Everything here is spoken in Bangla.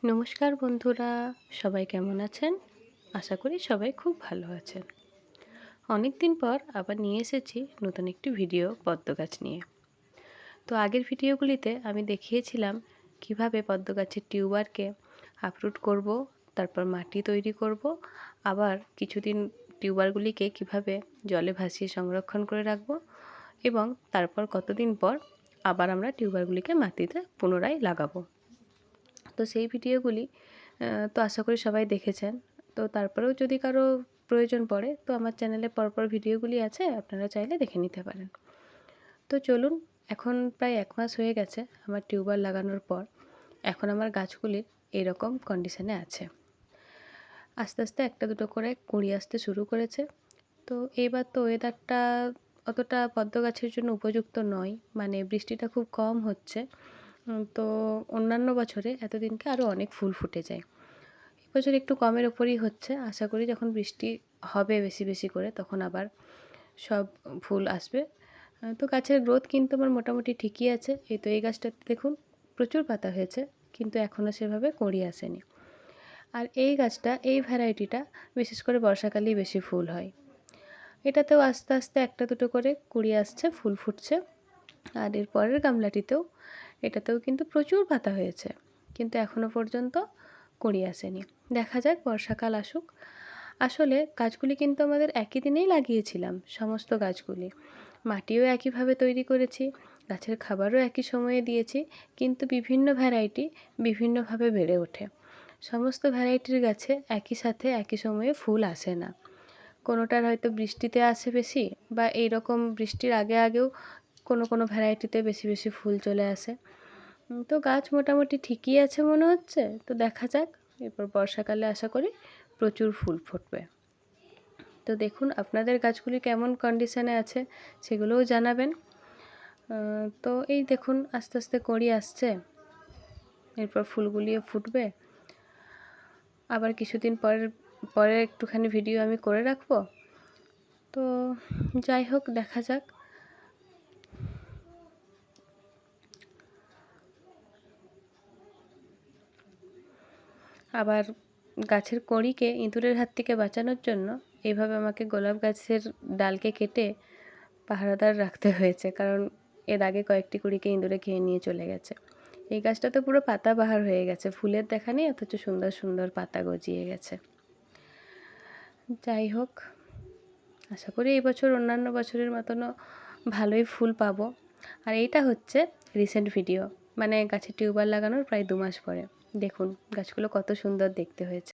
নমস্কার বন্ধুরা, সবাই কেমন আছেন? আশা করি সবাই খুব ভালো আছেন। অনেক দিন পর আবার নিয়ে এসেছি নতুন একটি ভিডিও পদ্ম গাছ নিয়ে। তো আগের ভিডিওগুলিতে আমি দেখিয়েছিলাম কিভাবে পদ্ম গাছের টিউবারকে আপরুট করব, তারপর মাটি তৈরি করব, আবার কিছুদিন টিউবারগুলিকে কিভাবে জলে ভাসিয়ে সংরক্ষণ করে রাখব এবং তারপর কতদিন পর আবার আমরা টিউবারগুলিকে মাটিতে পুনরায় লাগাবো। তো সেই ভিডিওগুলি তো আশা করি সবাই দেখেছেন। তো তারপরেও যদি কারো প্রয়োজন পড়ে তো আমার চ্যানেলে পরপর ভিডিওগুলি আছে, আপনারা চাইলে দেখে নিতে পারেন। তো চলুন, এখন প্রায় 1 মাস হয়ে গেছে আমার টিউবার লাগানোর পর। এখন আমার গাছগুলির এরকম কন্ডিশনে আছে। আস্তে আস্তে একটা দুটো করে কুঁড়ি আসতে শুরু করেছে। তো এইবার তো ওয়েদারটা অতটা পদ্ম গাছের জন্য উপযুক্ত নয়, মানে বৃষ্টিটা খুব কম হচ্ছে। তো অন্যান্য বছরে এতদিনকে আরও অনেক ফুল ফুটে যায়। এবছর একটু কমের ওপরই হচ্ছে। আশা করি যখন বৃষ্টি হবে বেশি বেশি করে তখন আবার সব ফুল আসবে। তো গাছের গ্রোথ কিন্তু আমার মোটামুটি ঠিকই আছে। এই তো এই গাছটাতে দেখুন প্রচুর পাতা হয়েছে, কিন্তু এখনও সেভাবে কুঁড়ি আসেনি। আর এই গাছটা, এই ভ্যারাইটিটা বিশেষ করে বর্ষাকালেই বেশি ফুল হয়। এটাতেও আস্তে আস্তে একটা দুটো করে কুঁড়ি আসছে, ফুল ফুটছে। আর এর পরের গামলাটিতেও, এটাতেও কিন্তু প্রচুর পাতা হয়েছে, কিন্তু এখনও পর্যন্ত কুঁড়ি আসেনি। দেখা যাক বর্ষাকাল আসুক। আসলে গাছগুলি কিন্তু আমাদের একই দিনেই লাগিয়েছিলাম, সমস্ত গাছগুলি। মাটিও একইভাবে তৈরি করেছি, গাছের খাবারও একই সময়ে দিয়েছি, কিন্তু বিভিন্ন ভ্যারাইটি বিভিন্নভাবে বেড়ে ওঠে। সমস্ত ভ্যারাইটির গাছে একই সাথে একই সময়ে ফুল আসে না। কোনোটার হয়তো বৃষ্টিতে আসে বেশি, বা এই রকম বৃষ্টির আগে আগেও কোনো কোনো ভ্যারাইটিতে বেশি বেশি ফুল চলে আসে। তো গাছ মোটামুটি ঠিকই আছে মনে হচ্ছে। তো দেখা যাক, এরপর বর্ষাকালে আশা করি প্রচুর ফুল ফুটবে। তো দেখুন আপনাদের গাছগুলি কেমন কন্ডিশনে আছে সেগুলোও জানাবেন। তো এই দেখুন আস্তে আস্তে কুঁড়ি আসছে, এরপর ফুলগুলিও ফুটবে। আবার কিছুদিন পরে একটুখানি ভিডিও আমি করে রাখবো। তো যাই হোক, দেখা যাক। আবার গাছের কড়িকে ইঁদুরের হাত থেকে বাঁচানোর জন্য এইভাবে আমাকে গোলাপ গাছের ডালকে কেটে পাহারাদার রাখতে হয়েছে, কারণ এর আগে কয়েকটি কুঁড়িকে ইঁদুরে খেয়ে নিয়ে চলে গেছে। এই গাছটা তো পুরো পাতাবাহার হয়ে গেছে, ফুলের দেখা নেই, অথচ সুন্দর সুন্দর পাতা গজিয়ে গেছে। যাই হোক, আশা করি এই বছর অন্যান্য বছরের মতনও ভালোই ফুল পাবো। আর এইটা হচ্ছে রিসেন্ট ভিডিও, মানে গাছের টিউবার লাগানোর প্রায় 2 মাস পরে। দেখুন গাছগুলো কত সুন্দর দেখতে হয়েছে।